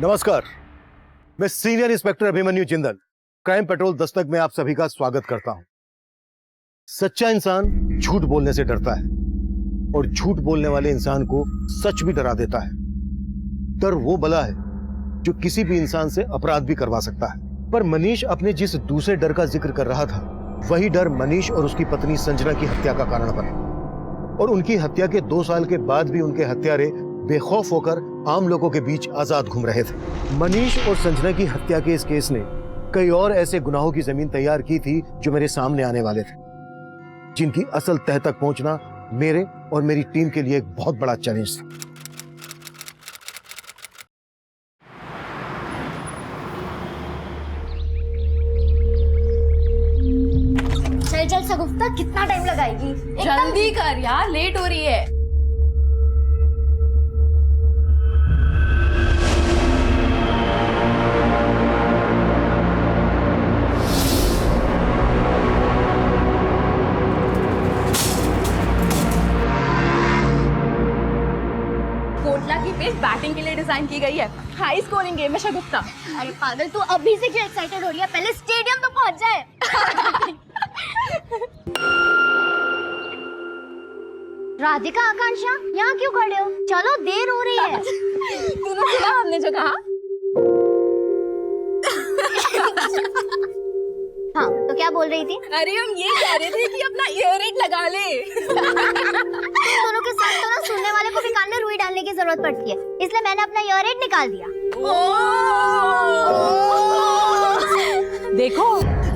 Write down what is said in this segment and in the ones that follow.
नमस्कार, मैं senior inspector Abhimanyu Jindal crime petrol Dastak में आप सभी का स्वागत करता हूं। सच्चा इंसान झूठ बोलने से डरता है और झूठ बोलने वाले इंसान को सच भी डरा देता है। डर वो बला है जो किसी भी इंसान से अपराध भी करवा सकता है। पर मनीष अपने जिस दूसरे डर का जिक्र कर रहा था, वही डर मनीष और उसकी पत्नी संजना की हत्या का कारण बना और उनकी हत्या के 2 साल के बाद भी उनके हत्यारे बेखौफ होकर आम लोगों के बीच आजाद घूम रहे थे। मनीष और संजना की हत्या के इस केस ने कई और ऐसे गुनाहों की जमीन तैयार की थी जो मेरे सामने आने वाले थे, जिनकी असल तह तक पहुंचना मेरे और मेरी टीम के लिए एक बहुत बड़ा चैलेंज था। चल चल सगुफ्ता, कितना टाइम लगाएगी? जल्दी कर यार, लेट हो रही है। कोटला की पिच बैटिंग के लिए डिजाइन की गई है। हाई स्कोरिंग गेम है शगुफ्ता। अरे पागल, तू अभी से क्यों एक्साइटेड हो रही है? पहले स्टेडियम तो पहुंच जाए। राधिका, आकांक्षा, यहाँ क्यों खड़े हो? चलो, देर हो रही है। तूने सुना हमने जो कहा? हाँ, तो क्या बोल रही थी? अरे हम ये कह रहे थे कि अपना ईयररिंग लगा ले। दोनों के साथ तो ना सुनने वाले को भी कान में रुई डालने की जरूरत पड़ती है, इसलिए मैंने अपना ईयररिंग निकाल दिया। देखो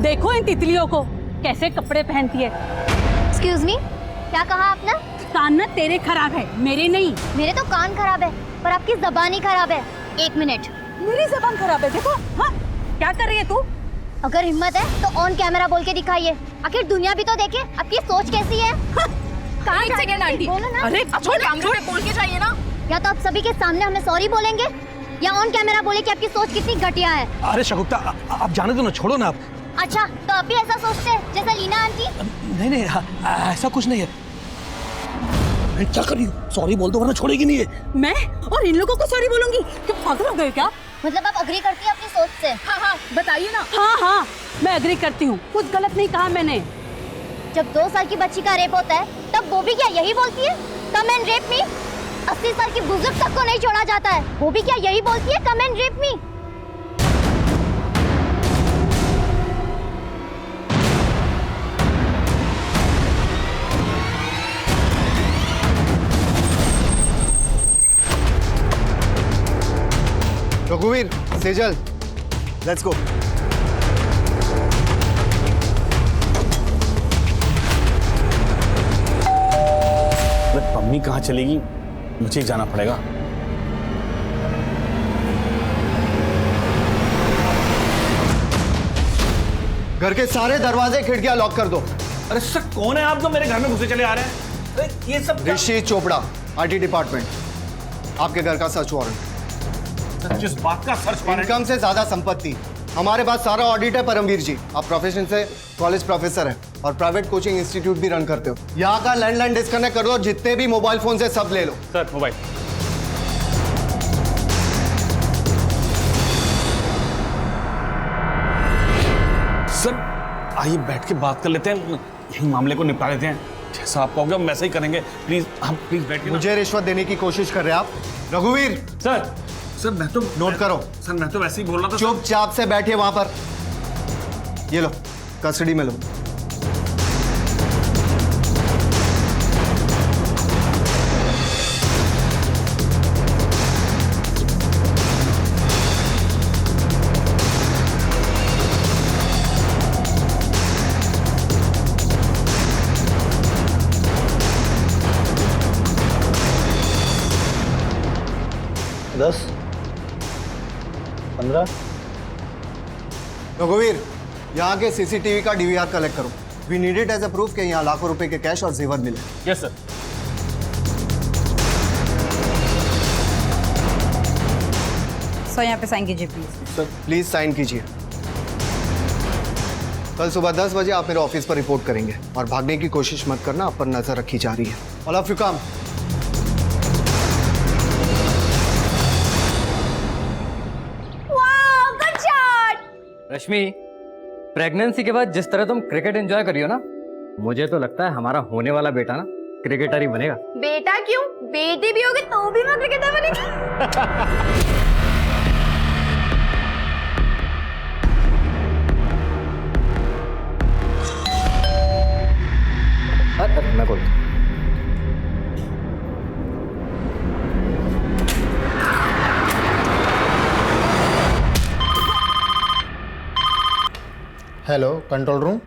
देखो इन तितलियों को कैसे कपड़े पहनती है। एक्सक्यूज मी, क्या कहा आपने? कान ना तेरे खराब है, मेरे नहीं। मेरे तो कान खराब है, पर आपकी जबान ही खराब है। 1 मिनट। मेरी जबान खराब है, देखो। हाँ, क्या कर रही है तू? अगर हिम्मत है तो ऑन कैमरा बोल के दिखाइए, आखिर दुनिया भी तो देखे आपकी सोच कैसी है। एक सेकंड आंटी, बोलो ना। अरे छोड़, कैमरे पे बोल के जाइए ना। या तो आप सभी के सामने हमें सॉरी बोलेंगे या ऑन कैमरा बोले कि आपकी सोच कितनी घटिया है। अरे शगुफ्ता, आप जाने दो ना, छोड़ो ना आप। अच्छा, तो आप भी ऐसा सोचते हैं जैसा लीना आंटी? नहीं नहीं, ऐसा कुछ नहीं है। मैं क्या कर रही हूँ? सॉरी बोल दो वरना छोड़ेगी नहीं है। मैं और इन लोगों को सॉरी बोलूंगी? क्या पागल हो गए क्या? मतलब आप अग्री करती है अपनी सोच से? हाँ हाँ, बताइए ना। हाँ हाँ, मैं एग्री करती हूँ, कुछ गलत नहीं कहा मैंने। जब 2 साल की बच्ची का रेप होता है तब वो भी क्या यही बोलती है, कम एंड रेप मी? 80 साल की बुजुर्ग तक को नहीं छोड़ा जाता है, वो भी क्या यही बोलती है, कम एंड रेप मी? रघुवीर, सेजल, लेट्स गो। मम्मी कहाँ चलेगी? मुझे ही जाना पड़ेगा। घर के सारे दरवाजे खिड़कियां लॉक कर दो। अरे सर, कौन है आप जो मेरे घर में घुसे चले आ रहे हैं? अरे ये सब ऋषि चोपड़ा, आईटी डिपार्टमेंट। आपके घर का सर्च वारंट। जिस बात का सर्च वारंट? इनकम से ज्यादा संपत्ति। हमारे पास सारा ऑडिट है परमवीर जी। आप प्रोफेशन से कॉलेज प्रोफेसर हैं और प्राइवेट कोचिंग इंस्टीट्यूट भी रन करते हो। यहाँ का लैंडलाइन डिस्कनेक्ट कर दो और जितने भी मोबाइल फोन से सब ले लो। Sir, mobile. सर, आइए बैठ के बात कर लेते हैं, यही मामले को निपटा लेते हैं। जैसा आप कहोगे हम वैसे ही करेंगे। प्लीज, आप प्लीज बैठिए। मुझे रिश्वत देने की कोशिश कर रहे हैं आप? रघुवीर, सर मैं तो नोट करो। सर मैं तो वैसे ही बोल रहा था। चुपचाप से बैठिए वहां पर। ये लो, कस्टडी में लो। रघुवीर, यहाँ के सीसीटीवी का डीवीआर कलेक्ट करो। We need it as a proof कि यहाँ लाखों रुपए के कैश और जेवर मिले। Yes sir. सर यहाँ पे साइन कीजिए प्लीज। सर प्लीज साइन कीजिए। कल सुबह 10 बजे आप मेरे ऑफिस पर रिपोर्ट करेंगे और भागने की कोशिश मत करना, आप पर नजर रखी जा रही है। All of you come. Rashmi, pregnancy के बाद जिस तरह तुम क्रिकेट एंजॉय करी हो ना, मुझे तो लगता है हमारा होने वाला बेटा ना क्रिकेटर ही बनेगा। बेटा क्यों, बेटी भी होगी तो भी मैं क्रिकेटर बनेगी। अरे मैं बोलता हूँ। Hello, control room.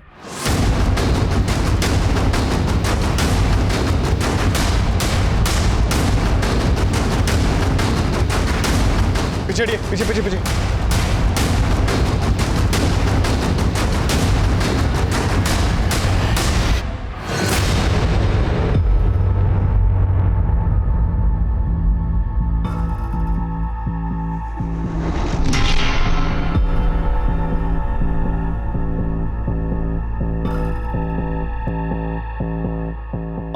पीछे हटिए, पीछे पीछे पीछे।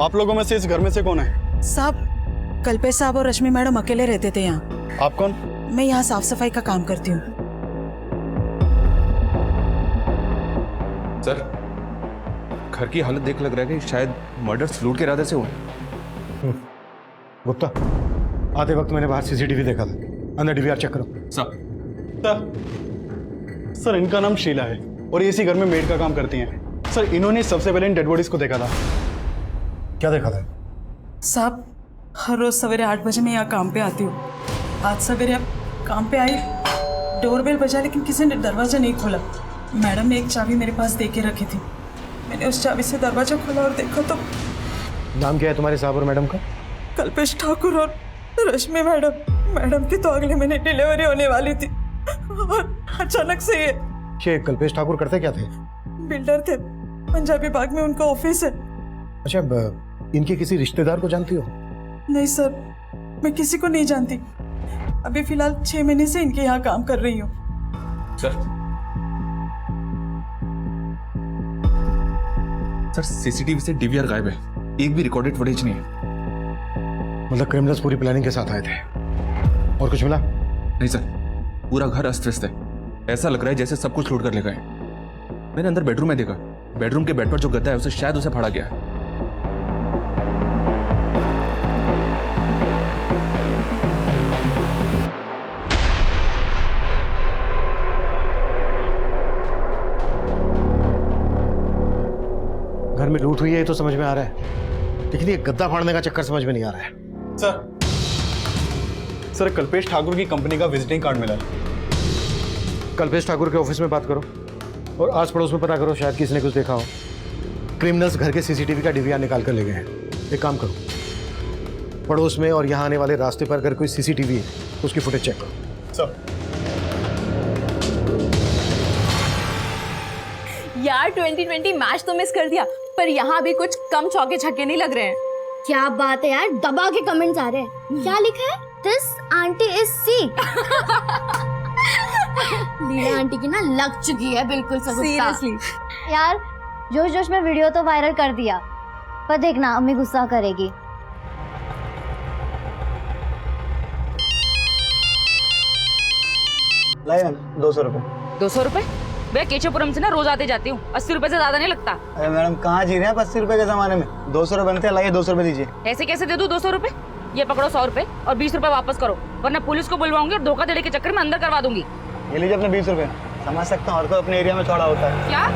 आप लोगों में से इस घर में से कौन है? साहब, कल्पेश साहब और रश्मि मैडम अकेले रहते थे यहाँ। आप कौन? मैं यहाँ साफ सफाई का काम करती हूँ। सर, घर की हालत देख लग रहा है कि शायद मर्डर लूट के इरादे से हुए। गुप्ता, आते वक्त मैंने बाहर सीसीटीवी देखा था, अंदर डीवीआर चेक करो। सर, इनका नाम शीला है और ये इसी घर में मेड का काम करती हैं। सर, इन्होंने सबसे पहले इन डेड बॉडीज को देखा था। क्या देखा था? साहब, हर रोज सवेरे 8 बजे मैं यहाँ काम पे आती हूँ। आज सवेरे अब काम पे आई, डोरबेल बजा लेकिन किसी ने दरवाजा नहीं खोला। मैडम ने एक चाबी मेरे पास दे के रखी थी। मैंने उस चाबी से दरवाजा खोला और देखा तो नाम क्या है तुम्हारे साहब और मैडम का? कल्पेश ठाकुर और रश्मि मैडम। मैडम की तो अगले महीने डिलीवरी होने वाली थी और अचानक से ये कल्पेश ठाकुर करते क्या थे? बिल्डर थे, पंजाबी बाग में उनका ऑफिस है। अच्छा, इनके किसी रिश्तेदार को जानती हो? नहीं सर, मैं किसी को नहीं जानती। अभी फिलहाल 6 महीने से इनके यहाँ काम कर रही हूँ। सर, सीसीटीवी से डीवीआर गायब है, एक भी रिकॉर्डेड फुटेज नहीं है। मतलब क्रिमिनल्स पूरी प्लानिंग के साथ आए थे और कुछ मिला? नहीं सर, पूरा घर अस्त व्यस्त है। ऐसा लग रहा है जैसे सब कुछ लूट कर ले गए। मैंने अंदर बेडरूम में देखा, बेडरूम के बेड पर जो गद्दा है उसे शायद उसे फाड़ा गया है। घर में लूट हुई है ये तो समझ में आ रहा है, लेकिन ये गद्दा फाड़ने का चक्कर समझ में नहीं आ रहा है। सर, कल्पेश ठाकुर की कंपनी का विजिटिंग कार्ड मिला है। कल्पेश ठाकुर के ऑफिस में बात करो और आस पड़ोस में पता करो, शायद किसी ने कुछ देखा हो। क्रिमिनल्स घर के सीसीटीवी का डीवीआर निकाल कर ले गए हैं। एक काम करो, पड़ोस में और यहाँ आने वाले रास्ते पर अगर कोई सीसीटीवी है तो उसकी फुटेज चेक करो। सर, यार 2020 मैच तो मिस कर दिया, पर यहाँ भी कुछ कम चौके छक्के नहीं लग रहे हैं। क्या बात है यार, दबा के कमेंट्स आ रहे हैं। क्या लिखा है? This aunty is sick. Leela aunty की ना लग चुकी है बिल्कुल सबूत। सीरियसली यार, जोश जोश में वीडियो तो वायरल कर दिया, पर देखना अम्मी गुस्सा करेगी। लाइए 200 रुपए। 200 रुपए? भैया केशवपुरम से ना रोज आते जाती हूँ, 80 रुपए से ज्यादा नहीं लगता। अरे मैडम, कहाँ जी रहे हैं 80 रुपए के जमाने में? 200 रुपए बनते हैं, लाइए 200 रुपए दीजिए। ऐसे कैसे दे दूँ 200 रुपए? ये पकड़ो 100 रुपए और 20 रुपए वापस करो, वरना पुलिस को बुलवाऊंगी और धोखाधड़ी के चक्कर में अंदर करवा दूंगी। ये लीजिए अपने 20 रुपए। समझ सकता हूँ, हर कोई अपने एरिया में छोड़ा होता है। क्या?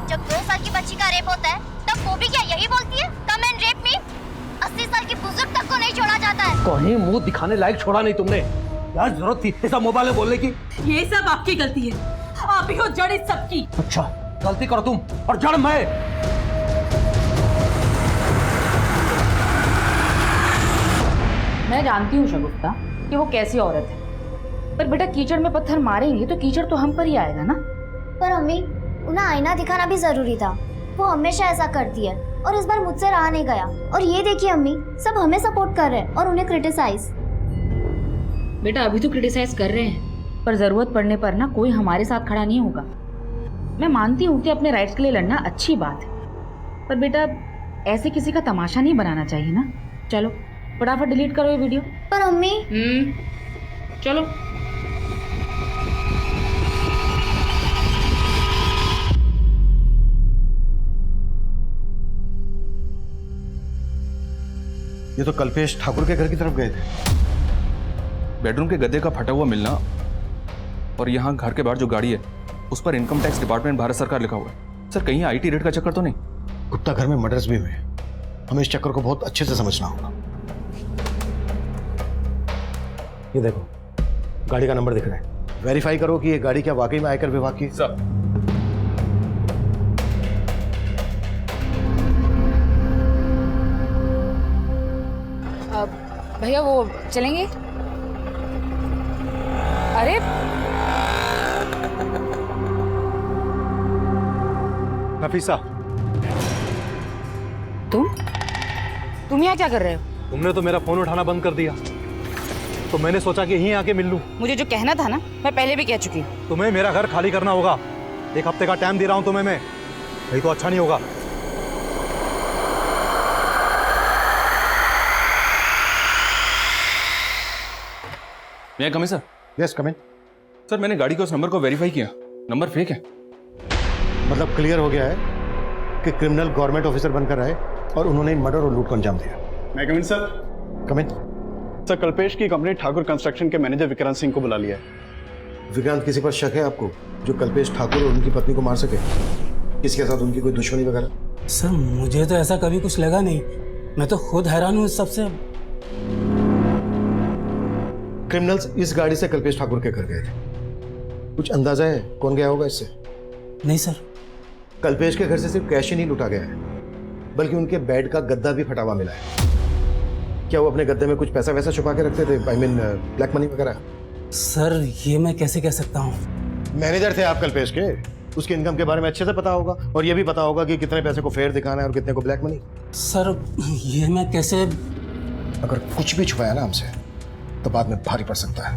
जब 2 साल की बच्ची का रेप होता है तब वो भी क्या यही बोलती है, कम एंड रेप मी? 80 साल की बुजुर्ग तक को नहीं छोड़ा जाता है। कहीं मुंह दिखाने लायक छोड़ा नहीं तुमने। यार जरूरत थी ऐसा मोबाइल में बोलने की? ये सब आपकी गलती है, आप ही हो जड़ इस सबकी। अच्छा, गलती करो तुम और जड़ मैं। मैं जानती हूँ शगुफ्ता कि वो कैसी औरत है, पर बेटा कीचड़ में पत्थर मारेंगे तो कीचड़ तो हम पर ही आएगा ना। पर अम्मी, उन्हें आईना दिखाना भी जरूरी था। वो हमेशा ऐसा करती है और इस बार मुझसे रहा नहीं गया। और ये देखिए अम्मी, सब हमें सपोर्ट कर रहे हैं और उन्हें क्रिटिसाइज। बेटा अभी तो क्रिटिसाइज कर रहे हैं, पर जरूरत पड़ने पर ना कोई हमारे साथ खड़ा नहीं होगा। मैं मानती हूँ कि अपने राइट्स के लिए लड़ना अच्छी बात है, पर बेटा ऐसे किसी का तमाशा नहीं बनाना चाहिए ना। चलो फटाफट डिलीट करो ये वीडियो। पर मम्मी चलो। ये तो कल्पेश ठाकुर के घर की तरफ गए थे। बेडरूम के गद्दे का फटा हुआ मिलना और यहाँ घर के बाहर जो गाड़ी है उस पर इनकम टैक्स डिपार्टमेंट भारत सरकार लिखा हुआ है। सर कहीं आईटी रेड का चक्कर तो नहीं? गुप्ता घर में मर्डर्स भी हुए, हमें इस चक्कर को बहुत अच्छे से समझना होगा। ये देखो गाड़ी का नंबर दिख रहा है, वेरीफाई करो कि ये गाड़ी क्या वाकई में आयकर विभाग की। सर भैया वो चलेंगे? अरे नफीसा, तुम यहाँ क्या कर रहे हो? तुमने तो मेरा फोन उठाना बंद कर दिया, तो मैंने सोचा कि यहीं आके मिल लूं। मुझे जो कहना था ना मैं पहले भी कह चुकी हूँ। तुम्हें मेरा घर खाली करना होगा। 1 हफ्ते का टाइम दे रहा हूं तुम्हें मैं, नहीं तो अच्छा नहीं होगा। मैं कम सर? यस कम इन। सर मैंने गाड़ी के उस नंबर को वेरीफाई किया, नंबर फेक है। मतलब क्लियर हो गया है कि क्रिमिनल गवर्नमेंट ऑफिसर बनकर आए और उन्होंने मर्डर और लूट को अंजाम दिया। मैं कम इन सर? कम इन। सर कल्पेश की कंपनी ठाकुर कंस्ट्रक्शन के मैनेजर विक्रांत सिंह को बुला लिया है। विक्रांत, किसी पर शक है आपको जो कल्पेश ठाकुर और उनकी पत्नी को मार सके? किसके साथ उनकी कोई दुश्मनी वगैरह? सर मुझे तो ऐसा कभी कुछ लगा नहीं, मैं तो खुद हैरान हूँ इस सबसे। क्रिमिनल्स इस गाड़ी से कल्पेश ठाकुर के घर गए थे, कुछ अंदाजा है कौन गया होगा इससे? नहीं सर। कल्पेश के घर से सिर्फ कैश ही नहीं लूटा गया है, बल्कि उनके बेड का गद्दा भी फटा हुआ मिला है। क्या वो अपने गद्दे में कुछ पैसा वैसा छुपा के रखते थे? आई मीन ब्लैक मनी वगैरह? सर ये मैं कैसे कह सकता हूँ? मैनेजर थे आप कल्पेश के, उसके इनकम के बारे में अच्छे से पता होगा, और ये भी पता होगा कि कितने पैसे को फेयर दिखाना है और कितने को ब्लैक मनी। सर ये मैं कैसे? अगर कुछ भी छुपाया ना हमसे तो बाद में भारी पड़ सकता है।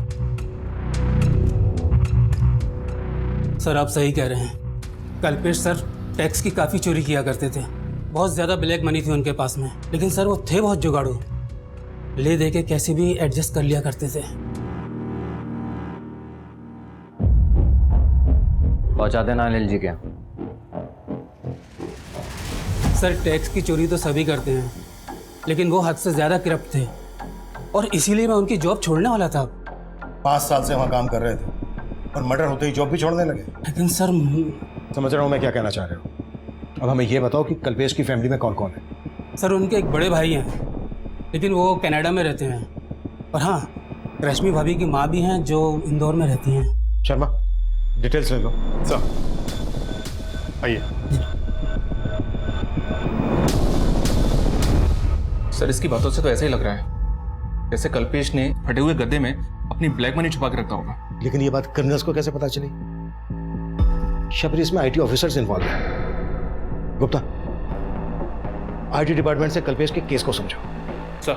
सर आप सही कह रहे हैं, कल्पेश सर टैक्स की काफ़ी चोरी किया करते थे, बहुत ज़्यादा ब्लैक मनी थी उनके पास में, लेकिन सर वो थे बहुत जुगाड़ू, ले दे के कैसे भी एडजस्ट कर लिया करते थे। पहुंचा देना अनिल जी के। सर टैक्स की चोरी तो सभी करते हैं, लेकिन वो हद से ज़्यादा करप्ट थे, और इसीलिए मैं उनकी जॉब छोड़ने वाला था। 5 साल से वहाँ काम कर रहे थे और मर्डर होते ही जॉब भी छोड़ने लगे। लेकिन सर समझ रहा हूँ मैं क्या कहना चाह रहे हो। अब हमें ये बताओ कि कल्पेश की फैमिली में कौन कौन है? सर उनके एक बड़े भाई हैं, लेकिन वो कनाडा में रहते हैं, और हाँ रश्मि भाभी की माँ भी हैं जो इंदौर में रहती हैं। शर्मा डिटेल्स ले लो। सर आइए। सर इसकी बातों से तो ऐसा ही लग रहा है जैसे कल्पेश ने फटे हुए गद्दे में अपनी ब्लैक मनी छुपा के रखा होगा। लेकिन ये बात क्रिमिनल्स को कैसे पता चली? शबरी, इसमें आईटी ऑफिसर्स इन्वॉल्व हैं। गुप्ता, आईटी डिपार्टमेंट से कल्पेश के केस को समझो। सर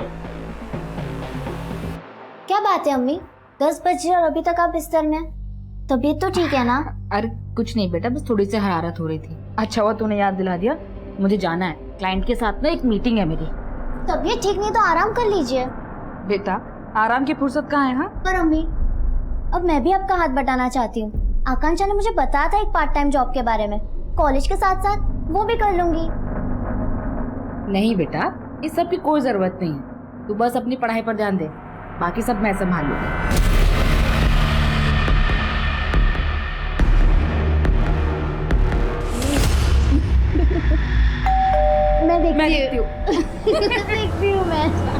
क्या बात है अम्मी, 10 बजे और अभी तक आप बिस्तर में हैं? तबीयत तो ठीक है ना? अरे कुछ नहीं बेटा, बस थोड़ी सी हरारत हो रही थी। अच्छा हुआ तूने याद दिला दिया, मुझे जाना है, क्लाइंट के साथ ना एक मीटिंग है मेरी। तबीयत ठीक नहीं तो आराम कर लीजिए। बेटा आराम की फुर्सत कहाँ है? हाँ पर अम्मी, अब मैं भी आपका हाथ बटाना चाहती हूँ। आकांक्षा ने मुझे बताया था एक पार्ट टाइम जॉब के बारे में, कॉलेज के साथ साथ वो भी कर लूंगी। नहीं बेटा, इस सब की कोई जरूरत नहीं है, तू बस अपनी पढ़ाई पर ध्यान दे, बाकी सब मैं संभाल लूंगी। मैं देखती हूँ। देखती हूँ मैं।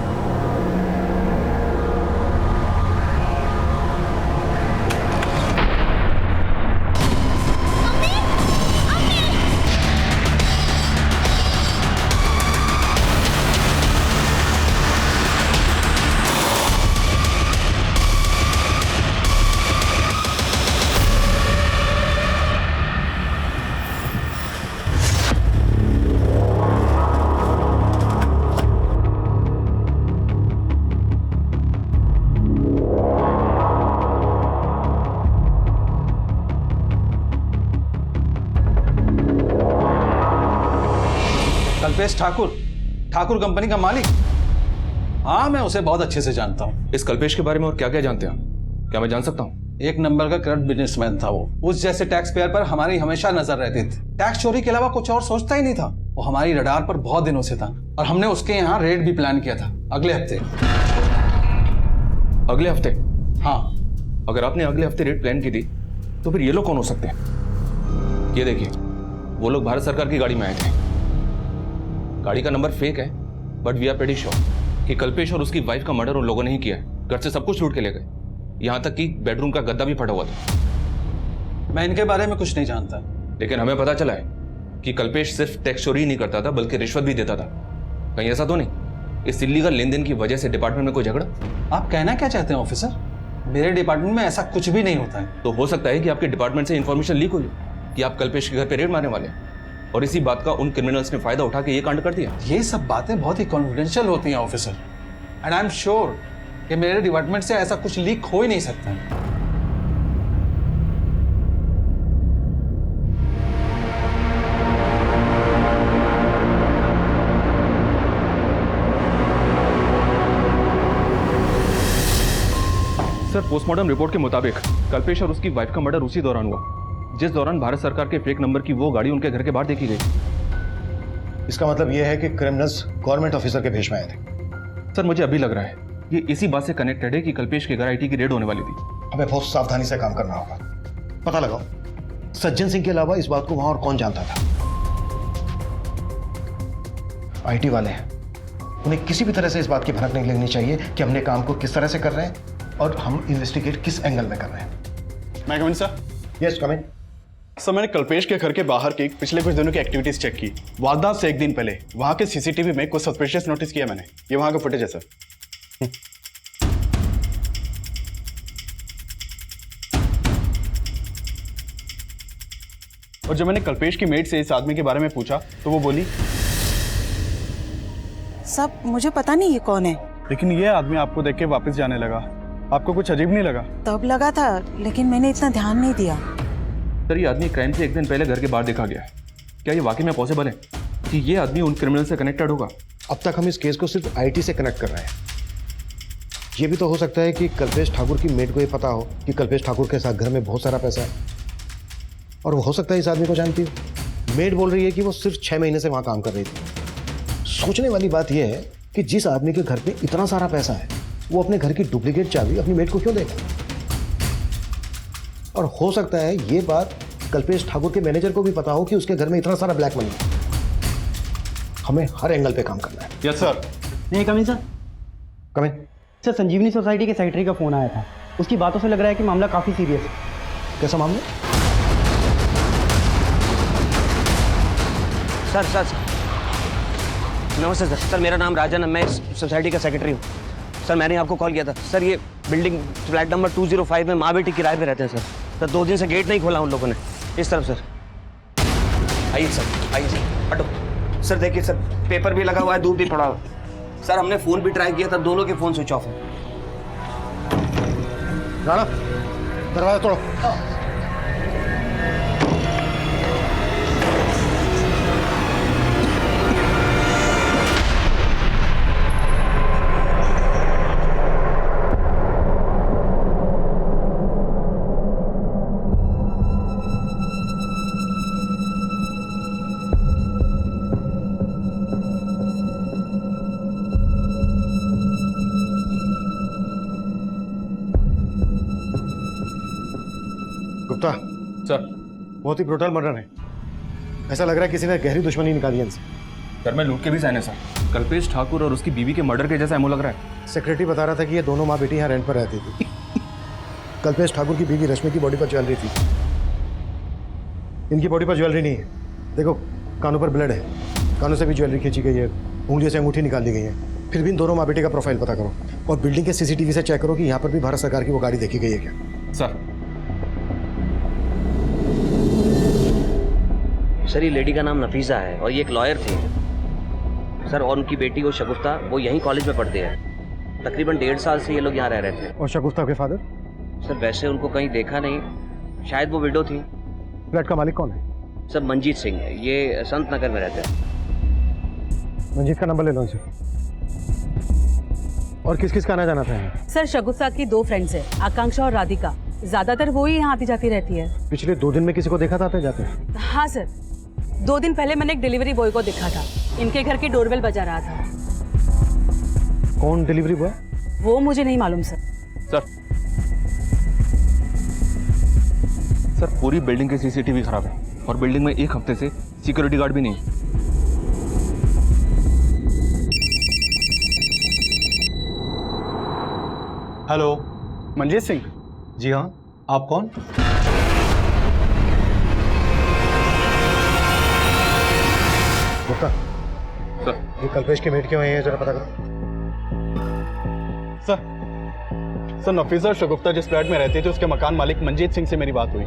कल्पेश ठाकुर, ठाकुर कंपनी का मालिक? हाँ, मैं उसे बहुत अच्छे से जानता हूँ। इस कल्पेश के बारे में और क्या क्या जानते हैं, क्या मैं जान सकता हूँ? एक नंबर का करप्ट बिजनेसमैन था वो। उस जैसे टैक्स पेयर पर हमारी हमेशा नजर रहती थी। टैक्स चोरी के अलावा कुछ और सोचता ही नहीं था। वो हमारी रडार पर बहुत दिनों से था और हमने उसके यहाँ रेड भी प्लान किया था अगले हफ्ते। अगले हफ्ते? हाँ। अगर आपने अगले हफ्ते रेड प्लान की थी तो फिर ये लोग कौन हो सकते हैं? ये देखिए, वो लोग भारत सरकार की गाड़ी में आए थे। गाड़ी का नंबर फेक है, but we are pretty sure कि कल्पेश और उसकी वाइफ का मर्डर उन लोगों ने ही किया है। घर से सब कुछ लूट के ले गए, यहाँ तक कि बेडरूम का गद्दा भी फटा हुआ था। मैं इनके बारे में कुछ नहीं जानता, लेकिन हमें पता चला है कि कल्पेश सिर्फ टैक्स चोरी नहीं करता था बल्कि रिश्वत भी देता था। कहीं ऐसा तो नहीं इस इल्लीगल लेन देन की वजह से डिपार्टमेंट में कोई झगड़ा? आप कहना क्या चाहते हैं ऑफिसर? मेरे डिपार्टमेंट में ऐसा कुछ भी नहीं होता है। तो हो सकता है कि आपके डिपार्टमेंट से इंफॉर्मेशन लीक हुई कि आप कल्पेश के घर पे रेड मारने वाले हैं और इसी बात का उन क्रिमिनल्स ने फायदा उठा के ये कांड कर दिया। ये सब बातें बहुत ही कॉन्फिडेंशियल होती हैं officer, and I am sure कि मेरे डिपार्टमेंट से ऐसा कुछ लीक हो ही नहीं सकता है। सर, पोस्टमार्टम रिपोर्ट के मुताबिक कल्पेश और उसकी वाइफ का मर्डर उसी दौरान हुआ जिस दौरान भारत सरकार के फेक नंबर की वो गाड़ी उनके घर के बाहर देखी गई। इसका मतलब यह है कि क्रिमिनल्स गवर्नमेंट ऑफिसर के भेष में आए थे। सर, मुझे अभी लग रहा है ये इसी बात से कनेक्टेड है कि कल्पेश के घर आईटी की रेड होने वाली थी। हमें बहुत सावधानी से काम करना होगा। पता लगाओ सज्जन सिंह के अलावा इस बात को वहां और कौन जानता था। आईटी वाले हैं, उन्हें किसी भी तरह से इस बात की भनक नहीं लगनी चाहिए कि हमने काम को किस तरह से कर रहे हैं और हम इन्वेस्टिगेट किस एंगल में कर रहे हैं। मैं come in sir? Yes come in. Sir, मैंने कल्पेश के घर के बाहर की पिछले कुछ दिनों की एक्टिविटीज चेक की। वारदात से एक दिन पहले वहां के सीसीटीवी में कुछ सस्पिशियस नोटिस किया मैंने। ये वहां का फुटेज है सर। और जब मैंने कल्पेश की मेड से इस आदमी के बारे में पूछा तो वो बोली, सब मुझे पता नहीं ये कौन है। लेकिन ये आदमी आपको देख के वापस जाने लगा। आपको कुछ अजीब नहीं लगा? तब लगा था, लेकिन मैंने इतना ध्यान नहीं दिया। सर, ये आदमी क्राइम से एक दिन पहले घर के बाहर देखा गया है। क्या ये वाकई में पॉसिबल है कि ये आदमी उन क्रिमिनल से कनेक्टेड होगा? अब तक हम इस केस को सिर्फ आईटी से कनेक्ट कर रहे हैं। ये भी तो हो सकता है कि कल्पेश ठाकुर की मेड को ये पता हो कि कल्पेश ठाकुर के साथ घर में बहुत सारा पैसा है, और वो हो सकता है इस आदमी को जानती हो। मेड बोल रही है कि वो सिर्फ 6 महीने से वहां काम कर रही थी। सोचने वाली बात यह है कि जिस आदमी के घर पे इतना सारा पैसा है वो अपने घर की डुप्लीकेट चाबी अपनी मेड को क्यों देगा? और हो सकता है ये बात कल्पेश ठाकुर के मैनेजर को भी पता हो कि उसके घर में इतना सारा ब्लैक मनी है। हमें हर एंगल पे काम करना है। Yes sir. नहीं कमिन सर। कमिन। सर, संजीवनी सोसाइटी के सेक्रेटरी का फोन आया था। उसकी बातों से लग रहा है कि मामला काफी सीरियस है। कैसा मामला? सर नमस्ते सर। सर, मेरा नाम राजन है, मैं इस सोसाइटी का सेक्रेटरी हूँ। सर, मैंने आपको कॉल किया था। सर, ये बिल्डिंग फ्लैट नंबर 205 में माँ बेटी किराए पे रहते हैं सर। 2 दिन से गेट नहीं खोला उन लोगों ने। इस तरफ सर। आइए सर, आइए सर, हटो। सर देखिए सर, पेपर भी लगा हुआ है, दूध भी पड़ा हुआ है। सर, हमने फ़ोन भी ट्राई किया था, दोनों के फ़ोन स्विच ऑफ है। राणा, दरवाजा तोड़ो। गुप्ता सर, बहुत ही ब्रूटल मर्डर है। ऐसा लग रहा है किसी ने गहरी दुश्मनी निकाली है इनसे। सर, मैं लूट के भी सहने सर। कल्पेश ठाकुर और उसकी बीवी के मर्डर के जैसा एमओ लग रहा है। सेक्रेटरी बता रहा था कि ये दोनों माँ बेटी यहाँ रेंट पर रहती थी। कल्पेश ठाकुर की बीवी रश्मि की बॉडी पर ज्वेलरी थी। इनकी बॉडी पर ज्वेलरी नहीं है। देखो, कानों पर ब्लड है, कानों से भी ज्वेलरी खींची गई है, उंगलियों से अंगूठी निकाल ली गई है। फिर भी इन दोनों माँ बेटे का प्रोफाइल पता करो और बिल्डिंग के सीसीटीवी से चेक करो कि यहाँ पर भी भारत सरकार की वो गाड़ी देखी गई है क्या। सर, सर, ये लेडी का नाम नफीसा है और ये एक लॉयर थी सर। और उनकी बेटी वो शगुफ्ता, वो यहीं कॉलेज में पढ़ते हैं। तकरीबन 1.5 साल से ये लोग यहाँ रह रहे थे। और शगुफ्ता के फादर? सर, वैसे उनको कहीं देखा नहीं, शायद वो विडो थी। फ्लैट का मालिक कौन है? सर, मंजीत सिंह, ये संत नगर में रहते हैं। मंजीत का नंबर ले लो इनसे। और किस किस का आना जाना था यहाँ? सर शगुफ्ता की 2 फ्रेंड्स हैं, आकांक्षा और राधिका। ज्यादातर वो ही यहाँ आती जाती रहती है। पिछले 2 दिन में किसी को देखा था आते जाते? हाँ सर, 2 दिन पहले मैंने एक डिलीवरी बॉय को देखा था, इनके घर की डोरबेल बजा रहा था। कौन डिलीवरी बॉय? वो मुझे नहीं मालूम सर। सर पूरी बिल्डिंग की सीसीटीवी खराब है और बिल्डिंग में 1 हफ्ते से सिक्योरिटी गार्ड भी नहीं है। हेलो, मंजीत सिंह। जी हाँ, आप कौन? गुप्ता, सर ये कल्पेश के मेट क्यों है जरा पता करो। सर नफीसा शगुफ्ता जिस फ्लैट में रहती थी उसके मकान मालिक मंजीत सिंह से मेरी बात हुई।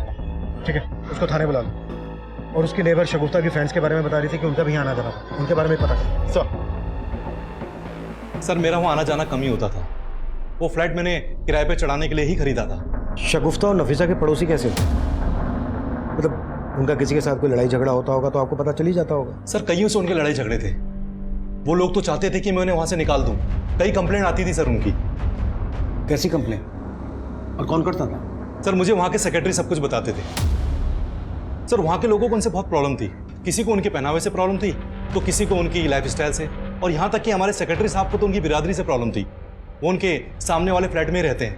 ठीक है, उसको थाने बुला लो। और उसकी नेबर शगुफ्ता की फ्रेंड्स के बारे में बता रही थी कि उनका भी यहाँ आना जाना था, उनके बारे में पता करो। सर मेरा वहाँ आना जाना कम ही होता था। वो फ्लैट मैंने किराए पे चढ़ाने के लिए ही खरीदा था। शगुफ्ता और नफीसा के पड़ोसी कैसे थे? मतलब उनका किसी के साथ कोई लड़ाई झगड़ा होता होगा तो आपको पता चल ही जाता होगा। सर कईयों से उनके लड़ाई झगड़े थे। वो लोग तो चाहते थे कि मैं उन्हें वहाँ से निकाल दूँ। कई कंप्लेंट आती थी सर उनकी। कैसी कंप्लेन? और कौन करता था? सर मुझे वहाँ के सेक्रेटरी सब कुछ बताते थे। सर वहाँ के लोगों को उनसे बहुत प्रॉब्लम थी। किसी को उनके पहनावे से प्रॉब्लम थी तो किसी को उनकी लाइफस्टाइल से, और यहाँ तक कि हमारे सेक्रेटरी साहब को तो उनकी बिरादरी से प्रॉब्लम थी। वो उनके सामने वाले फ्लैट में ही रहते हैं।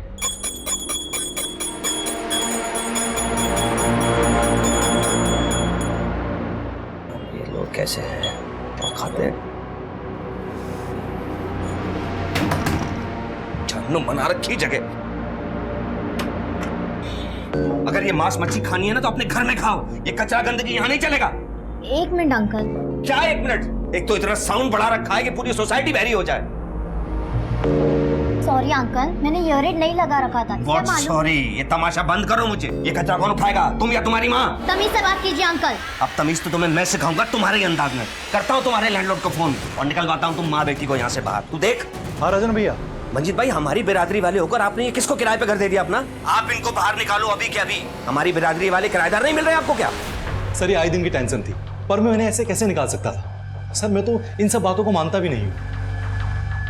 ये लोग कैसे हैं, क्या खाते हैं? जहन्नुम बना रखी जगह। अगर ये मांस मच्छी खानी है ना तो अपने घर में खाओ, ये कचरा गंदगी यहाँ नहीं चलेगा। 1 मिनट अंकल। क्या 1 मिनट? एक तो इतना साउंड बढ़ा रखा है कि पूरी सोसाइटी बहरी हो जाए। सॉरी अंकल, मैंने ईयररिंग नहीं लगा रखा था। What sorry? ये तमाशा बंद करो मुझे। ये कचरा कौन उठाएगा, तुम या तुम्हारी माँ? तमीज से बात कीजिए अंकल। अब तमीज तो तुम्हें मैं सिखाऊंगा तुम्हारे ही अंदाज में। करता हूँ तुम्हारे लैंडलॉर्ड को फोन और निकलवाता हूँ तुम माँ बेटी को यहाँ से बाहर। तू देख। हाँ राजन भैया। मंजीत भाई, हमारी बिरादरी वाले होकर आपने ये किसको किराए पे घर दे दिया अपना? आप इनको बाहर निकालो अभी के अभी। हमारी बिरादरी वाले किराएदार नहीं मिल रहे आपको क्या? सर ये आए दिन की टेंशन थी, पर मैं उन्हें ऐसे कैसे निकाल सकता था? सर मैं तो इन सब बातों को मानता भी नहीं हूँ।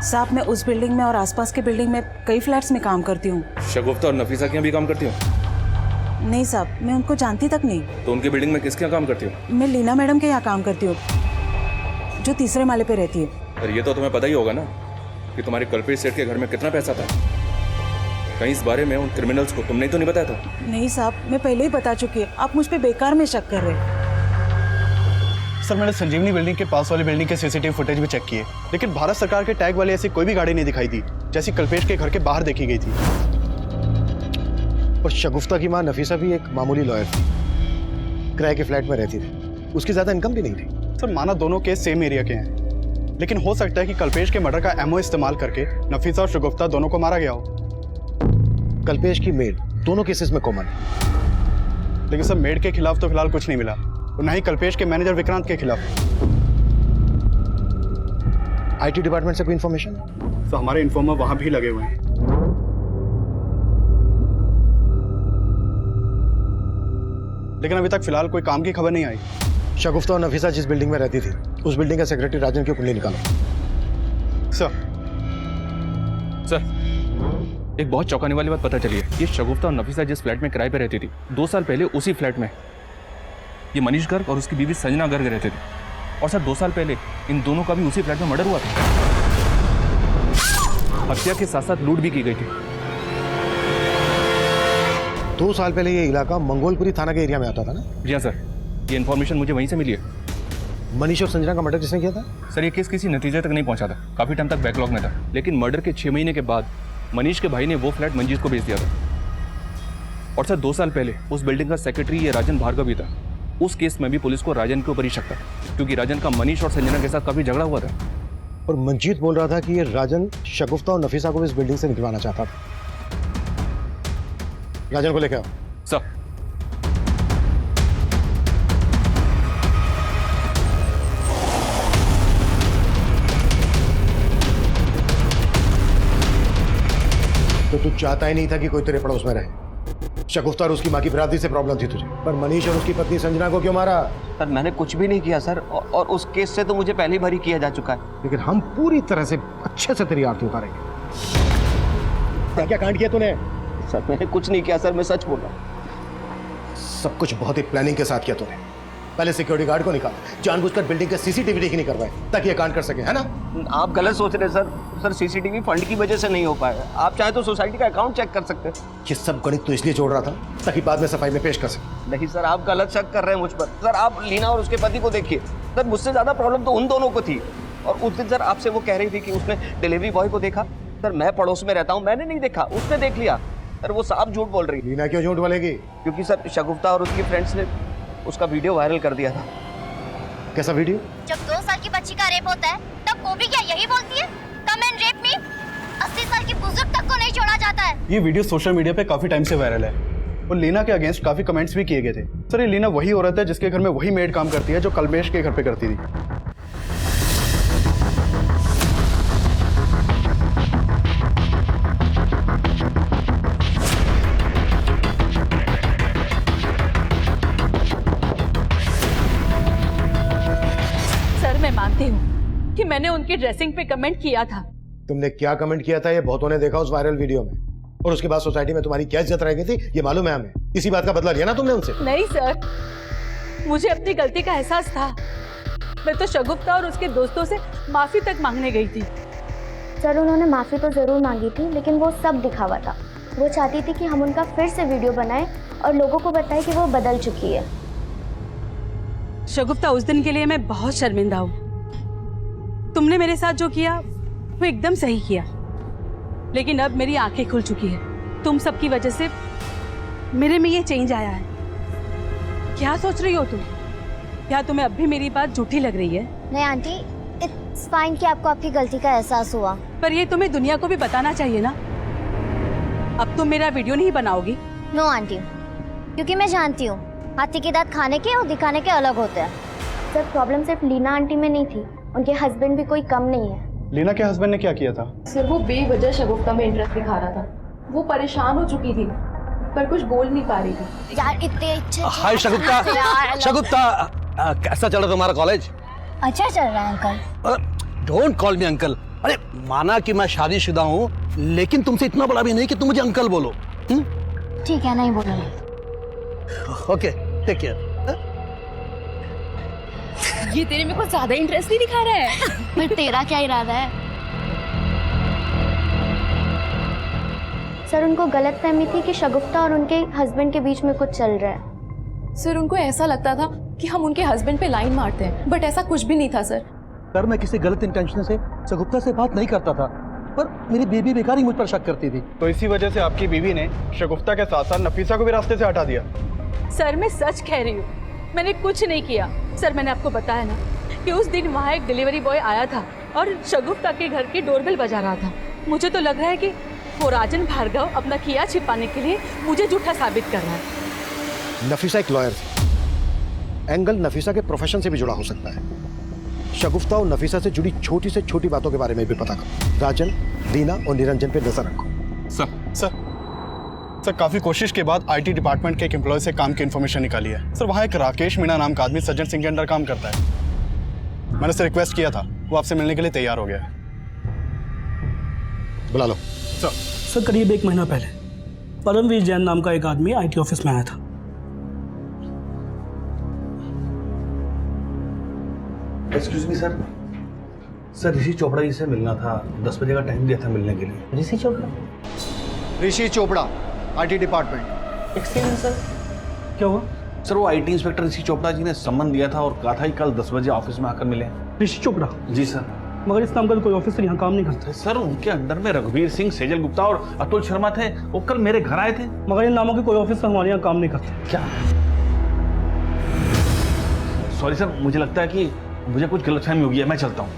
साहब मैं उस बिल्डिंग में और आसपास के बिल्डिंग में कई फ्लैट्स में काम करती हूँ। शगुफ्ता और नफीसा के यहाँ भी काम करती हो? नहीं साहब, मैं उनको जानती तक नहीं। तो उनकी बिल्डिंग में किसके यहाँ काम करती हो? मैं लीना मैडम के यहाँ काम करती हूँ, जो 3रे माले पे रहती है। और ये तो तुम्हें पता ही होगा ना कि तुम्हारे कल्पेश सेठ के घर में कितना पैसा था। कहीं इस बारे में उन क्रिमिनल्स को तुमने तो नहीं बताया था? नहीं साहब, मैं पहले ही बता चुकी है, आप मुझ पे बेकार में शक कर रहे हैं। सर मैंने संजीवनी बिल्डिंग के पास वाली बिल्डिंग के सीसीटीवी फुटेज भी चेक किए, लेकिन भारत सरकार के टैग वाली ऐसी कोई भी गाड़ी नहीं दिखाई दी जैसी कल्पेश के घर के बाहर देखी गई थी। और शगुफ्ता की माँ नफीसा भी एक मामूली लॉयर थी, किराए के फ्लैट में रहती थी, उसकी ज्यादा इनकम भी नहीं थी। सर माना दोनों केस सेम एरिया के हैं, लेकिन हो सकता है कि कल्पेश के मर्डर का एमओ इस्तेमाल करके नफीसा और शगुफ्ता दोनों को मारा गया हो। कल्पेश की मेड दोनों केसेस में कॉमन है। लेकिन सर मेड के खिलाफ तो फिलहाल कुछ नहीं मिला, और न ही कल्पेश के मैनेजर विक्रांत के खिलाफ। आईटी डिपार्टमेंट से कोई इन्फॉर्मेशन? तो हमारे इन्फॉर्मर वहां भी लगे हुए हैं, लेकिन अभी तक फिलहाल कोई काम की खबर नहीं आई। शगुफ्ता और नफीसा जिस बिल्डिंग में रहती थी उस बिल्डिंग का सेक्रेटरी राजन की कुंडली निकालो। सर एक बहुत चौंकाने वाली बात पता चली है। ये शगुफ्ता और नफीसा जिस फ्लैट में किराए पे रहती थी, 2 साल पहले उसी फ्लैट में ये मनीष गर्ग और उसकी बीवी संजना गर्ग रहते थे। और सर 2 साल पहले इन दोनों का भी उसी फ्लैट में मर्डर हुआ था। हत्या के साथ साथ लूट भी की गई थी। 2 साल पहले ये इलाका मंगोलपुरी थाना के एरिया में आता था ना? जी हाँ सर, ये इन्फॉर्मेशन मुझे वहीं से मिली है। मनीष और संजना का मर्डर किसने किया था? सर ये केस किसी नतीजे तक नहीं पहुंचा था, काफी टाइम तक बैकलॉग में था। लेकिन मर्डर के 6 महीने के बाद मनीष के भाई ने वो फ्लैट मंजीत को बेच दिया था। और सर 2 साल पहले उस बिल्डिंग का सेक्रेटरी ये राजन भार्गव भी था। उस केस में भी पुलिस को राजन के ऊपर ही शक था, क्योंकि राजन का मनीष और संजना के साथ काफी झगड़ा हुआ था। और मंजीत बोल रहा था कि ये राजन शगुफ्ता और नफीसा को इस बिल्डिंग से निकलवाना चाहता था। राजन को लेकर आओ। सर तो तू चाहता ही नहीं था कि कोई तेरे पड़ोस में रहे। शगुफ्ता और उसकी माँ की बिरादरी से प्रॉब्लम थी तुझे, पर मनीष और उसकी पत्नी संजना को क्यों मारा? सर मैंने कुछ भी नहीं किया सर, और उस केस से तो मुझे पहले ही भरी किया जा चुका है। लेकिन हम पूरी तरह से अच्छे से तेरी आरती उतारेंगे। क्या क्या कांड किया तूने? सर मैंने कुछ नहीं किया सर, मैं सच बोल रहा हूँ। सब कुछ बहुत ही प्लानिंग के साथ किया तूने। पहले सिक्योरिटी गार्ड को निकाल, जानबूझकर बिल्डिंग के सीसीटीवी ठीक नहीं करवाए ताकि ये कांड कर सके, है ना? आप गलत सोच रहे हैं सर। सर सीसीटीवी फंड की वजह से नहीं हो पाया। आप चाहे तो सोसाइटी का अकाउंट चेक कर सकते हैं। ये सब गणित तो इसलिए जोड़ रहा था ताकि बाद में सफाई में पेश कर सके। नहीं सर, आप गलत शक कर रहे हैं मुझ पर। सर आप लीना और उसके पति को देखिए। सर मुझसे ज्यादा प्रॉब्लम तो उन दोनों को थी। और उस दिन सर आपसे वो कह रही थी कि उसने डिलीवरी बॉय को देखा। सर मैं पड़ोस में रहता हूँ, मैंने नहीं देखा, उसने देख लिया। सर वो साफ झूठ बोल रही। लीना क्यों झूठ बोलेगी? क्योंकि सर शगुफ्ता और उसकी फ्रेंड्स ने उसका वीडियो वायरल कर दिया था। कैसा वीडियो? जब 2 साल की बच्ची का रेप होता है तब वो भी क्या यही बोलती है, कम एंड रेप मी? 80 साल की बुजुर्ग तक को नहीं छोड़ा जाता है। ये वीडियो सोशल मीडिया पे काफी टाइम से वायरल है और लीना के अगेंस्ट काफी कमेंट्स भी किए गए थे। सर ये लीना वही औरत है जिसके घर में वही मेड काम करती है जो कल्पेश के घर पे करती थी। सर मैं मानती हूँ कि मैंने उनकी ड्रेसिंग पे कमेंट किया था। तुमने क्या कमेंट किया था ये बहुतों ने देखा उस वायरल वीडियो में, और उसके बाद सोसाइटी में तुम्हारी क्या इज्जत रह गई थी ये मालूम है हमें। इसी बात का बदला लिया ना तुमने उनसे? नहीं सर, मुझे अपनी गलती का एहसास था। मैं तो शगुफ्ता और उसके दोस्तों से माफी तक मांगने गई थी। सर उन्होंने माफी तो जरूर मांगी थी, लेकिन वो सब दिखावा था। वो चाहती थी कि हम उनका फिर से वीडियो बनाएं और लोगों को बताएं कि वो बदल चुकी है। शगुफ्ता उस दिन के लिए मैं बहुत शर्मिंदा हूँ। तुमने मेरे साथ जो किया वो एकदम सही किया, लेकिन अब मेरी आंखें खुल चुकी है। तुम सबकी वजह से मेरे में ये चेंज आया है। क्या सोच रही हो तुम? क्या तुम्हें अब भी मेरी बात झूठी लग रही है? नहीं आंटी, इट्स फाइन कि आपको आपकी गलती का एहसास हुआ, पर ये तुम्हें दुनिया को भी बताना चाहिए ना। अब तुम मेरा वीडियो नहीं बनाओगी? नो आंटी, क्योंकि मैं जानती हूँ हाथी के दांत खाने के और दिखाने के अलग होते हैं। सर प्रॉब्लम सिर्फ लीना आंटी में नहीं थी, उनके हस्बैंड भी कोई कम नहीं है। लीना के हस्बैंड ने क्या किया था? सर वो बेवजह शगुफ्ता में इंटरेस्ट दिखा रहा था। वो परेशान हो चुकी थी पर कुछ बोल नहीं पा रही थी। यार इतने अच्छे हाय शगुफ्ता। शगुफ्ता कैसा चल रहा तुम्हारा कॉलेज? अच्छा चल रहा है uncle. Don't call me uncle. अरे माना कि मैं शादीशुदा हूँ, लेकिन तुमसे इतना बड़ा भी नहीं कि तुम मुझे अंकल बोलो। ठीक है, नहीं बोलूंगी। Okay take care. ये तेरे में कुछ ज्यादा इंटरेस्ट नहीं दिखा रहा है। पर तेरा क्या इरादा है? सर उनको गलतफहमी थी कि शगुफ्ता और उनके हस्बैंड के बीच में कुछ चल रहा है। सर उनको ऐसा लगता था कि हम उनके हस्बैंड पे लाइन मारते हैं, बट ऐसा कुछ भी नहीं था सर। सर मैं किसी गलत इंटेंशन से शगुफ्ता से बात नहीं करता था, पर मेरी बेबी बेकार ही मुझ पर शक करती थी। तो इसी वजह से आपकी बीवी ने शगुफ्ता के साथ साथ नफीसा को भी रास्ते से हटा दिया। सर मैं सच कह रही हूँ, मैंने कुछ नहीं किया। सर मैंने आपको बताया ना कि उस दिन वहाँ एक डिलीवरी बॉय आया था और शगुफ्ता के घर की डोरबेल बजा रहा था। मुझे तो लग रहा है कि वो राजन भार्गव अपना किया छिपाने के लिए मुझे झूठा साबित कर रहा है। नफीसा एक लॉयर थी। एंगल नफीसा के प्रोफेशन से भी जुड़ा हो सकता है। शगुफ्ता और नफीसा से जुड़ी छोटी से छोटी बातों के बारे में भी पता करो। राजन, लीना और निरंजन पे नजर रखो। सर काफी कोशिश के बाद आईटी डिपार्टमेंट के एक एम्प्लॉय से काम की इन्फॉर्मेशन निकाली है। सर वहाँ एक राकेश मीणा नाम का आदमी सज्जन सिंह के अंडर काम करता है। मैंने उससे रिक्वेस्ट किया था, वो आपसे मिलने के लिए तैयार हो गया है। बुला लो। सर करीब 1 महीना पहले परमवीर जैन नाम का एक आदमी आईटी ऑफिस में आया था। एक्सक्यूज मी सर, ऋषि चोपड़ा जी से मिलना था। 10 बजे का टाइम दिया था मिलने के लिए। Rishi Chopra IT department. Excuse sir, क्या हुआ? सर वो आईटी इंस्पेक्टर ऋषि चोपड़ा जी ने सम्मन दिया था और कहा था कि कल 10 बजे ऑफिस में आकर मिले। ऋषि चोपड़ा? जी सर। मगर इस नाम का कोई ऑफिसर यहाँ काम नहीं करता। सर उनके अंडर में रघुवीर सिंह, सेजल गुप्ता और अतुल शर्मा थे। वो कल मेरे घर आए थे। मगर इन नामों के कोई ऑफिसर हमारे यहाँ काम नहीं करते। क्या? सॉरी सर, मुझे लगता है कि मुझे कुछ गलतफहमी हो गई है। मैं चलता हूँ।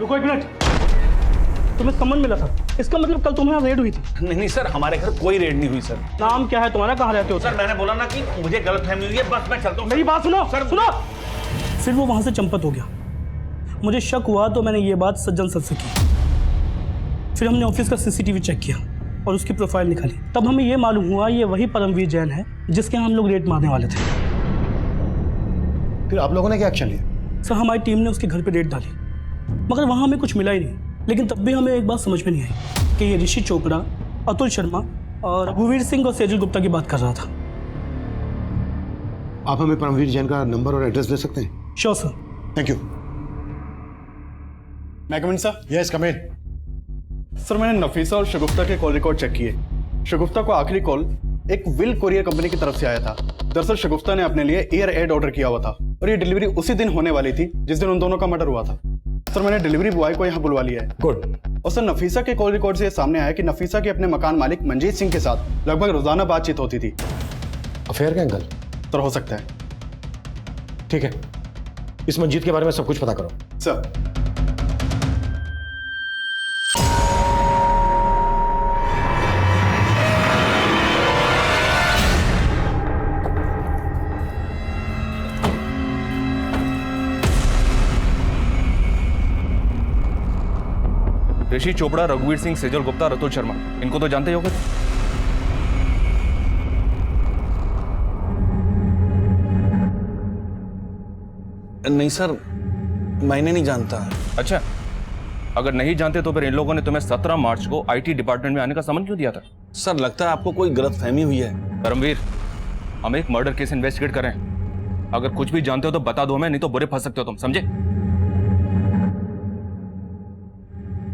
रुको 1 मिनट, तुम्हें सम्मन मिला था, इसका मतलब कल तुम्हारे यहाँ रेड हुई थी? नहीं सर, हमारे घर कोई रेड नहीं हुई सर। नाम क्या है तुम्हारा, कहाँ रहते हो? सर मैंने बोला ना कि मुझे गलतफहमी हुई है, बस मैं चलता हूँ। मेरी बात सुनो सर, सुनो। फिर वो वहां से चंपत हो गया। मुझे शक हुआ तो मैंने ये बात सज्जन सर से की। फिर हमने ऑफिस का सीसीटीवी चेक किया और उसकी प्रोफाइल निकाली। तब हमें ये मालूम हुआ ये वही परमवीर जैन है जिसके यहाँ हम लोग रेड मारने वाले थे। फिर आप लोगों ने क्या एक्शन लिया? सर हमारी टीम ने उसके घर पे रेड डाली, मगर वहाँ हमें कुछ मिला ही नहीं। लेकिन तब भी हमें एक बात समझ में नहीं आई। कि ये ऋषि चोपड़ा, अतुल शर्मा और रघुवीर सिंह और सेजल गुप्ता की बात कर रहा था। आप हमें परमवीर जैन का नंबर और एड्रेस दे सकते हैं? Sure sir. Thank you. मैं कम इन सर? यस कम इन। सर मैंने नफीसा और शगुफ्ता के कॉल रिकॉर्ड चेक किए। शगुफ्ता को आखिरी कॉल एक विल कुरियर कंपनी की तरफ से आया था। दरअसल शगुफ्ता ने अपने लिए एयर एड ऑर्डर किया हुआ था और ये डिलीवरी उसी दिन होने वाली थी जिस दिन उन दोनों का मर्डर हुआ था। सर मैंने डिलीवरी बॉय को यहाँ बुलवा लिया है। गुड। और सर नफीसा के कॉल रिकॉर्ड से सामने आया कि नफीसा के अपने मकान मालिक मंजीत सिंह के साथ लगभग रोजाना बातचीत होती थी। अफेयर का एंगल? सर हो सकता है। ठीक है, इस मंजीत के बारे में सब कुछ पता करो। सर ऋषि चोपड़ा, रघुवीर सिंह, सेजल गुप्ता, अतुल शर्मा, इनको तो जानते ही होगे। नहीं सर, मैंने नहीं जानता। अच्छा, अगर नहीं जानते तो फिर इन लोगों ने तुम्हें 17 मार्च को आईटी डिपार्टमेंट में आने का समन क्यों दिया था? सर लगता है आपको कोई गलतफहमी हुई है। परमवीर, हम एक मर्डर केस इन्वेस्टिगेट कर रहे हैं। अगर कुछ भी जानते हो तो बता दो हमें, नहीं तो बुरे फंस सकते हो तुम, समझे?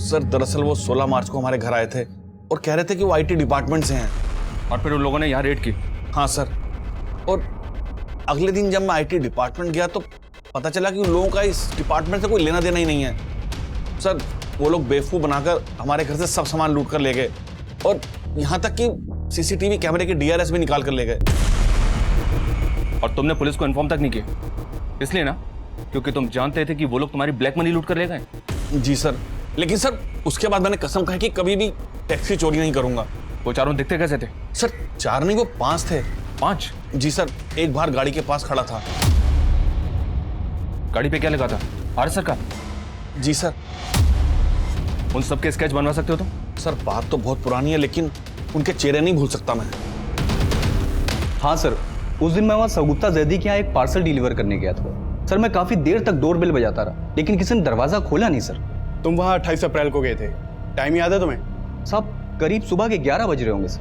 सर दरअसल वो 16 मार्च को हमारे घर आए थे और कह रहे थे कि वो आईटी डिपार्टमेंट से हैं। और फिर उन लोगों ने यहाँ रेड की? हाँ सर, और अगले दिन जब मैं आईटी डिपार्टमेंट गया तो पता चला कि उन लोगों का इस डिपार्टमेंट से कोई लेना देना ही नहीं है। सर वो लोग बेवकूफ़ बनाकर हमारे घर से सब सामान लूट कर ले गए और यहाँ तक कि सीसीटीवी कैमरे के डीआरएस भी निकाल कर ले गए। और तुमने पुलिस को इन्फॉर्म तक नहीं किया, इसलिए ना क्योंकि तुम जानते थे कि वो लोग तुम्हारी ब्लैक मनी लूट कर ले गए? जी सर, लेकिन सर उसके बाद मैंने कसम खाई कि कभी भी टैक्सी चोरी नहीं करूंगा। वो चारों दिखते कैसे थे? सर 4 नहीं, वो 5 थे। 5? जी सर, एक बार गाड़ी के पास खड़ा था। गाड़ी पे क्या लगा था? आरएसआर का? जी सर। उन सबके स्केच बनवा सकते हो तुम? सर बात तो बहुत पुरानी है लेकिन उनके चेहरे नहीं भूल सकता मैं। हाँ सर, उस दिन मैं वहाँ सगुप्ता जैदी के यहाँ एक पार्सल डिलीवर करने गया था। सर मैं काफ़ी देर तक डोरबेल बजाता रहा लेकिन किसी ने दरवाज़ा खोला नहीं सर। तुम वहाँ 28 अप्रैल को गए थे, टाइम याद है तुम्हें? साहब करीब सुबह के 11 बज रहे होंगे सर।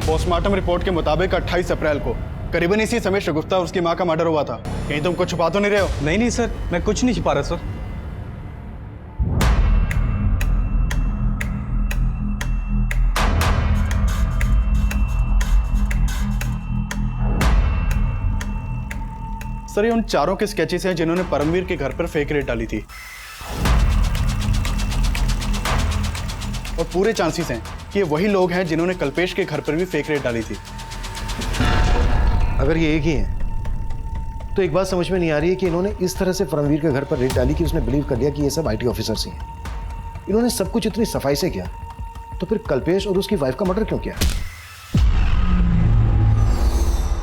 पोस्टमार्टम रिपोर्ट के मुताबिक 28 अप्रैल को करीबन इसी समय शगुफ्ता और उसकी माँ का मर्डर हुआ था। कहीं तुम कुछ छुपा तो नहीं रहे हो? नहीं सर, मैं कुछ नहीं छिपा रहा सर। सर ये उन चारों के स्केचेस हैं जिन्होंने परमवीर के घर पर फेक रेड डाली थी और पूरे चांसेस हैं कि ये वही लोग हैं जिन्होंने कल्पेश के घर पर भी फेक रेड डाली थी। अगर ये एक ही है तो एक बात समझ में नहीं आ रही है कि इन्होंने इस तरह से परमवीर के घर पर रेड डाली कि उसने बिलीव कर लिया कि ये सब आईटी ऑफिसर्स ही हैं। इन्होंने सब कुछ इतनी सफाई से किया तो फिर कल्पेश और उसकी वाइफ का मर्डर क्यों किया?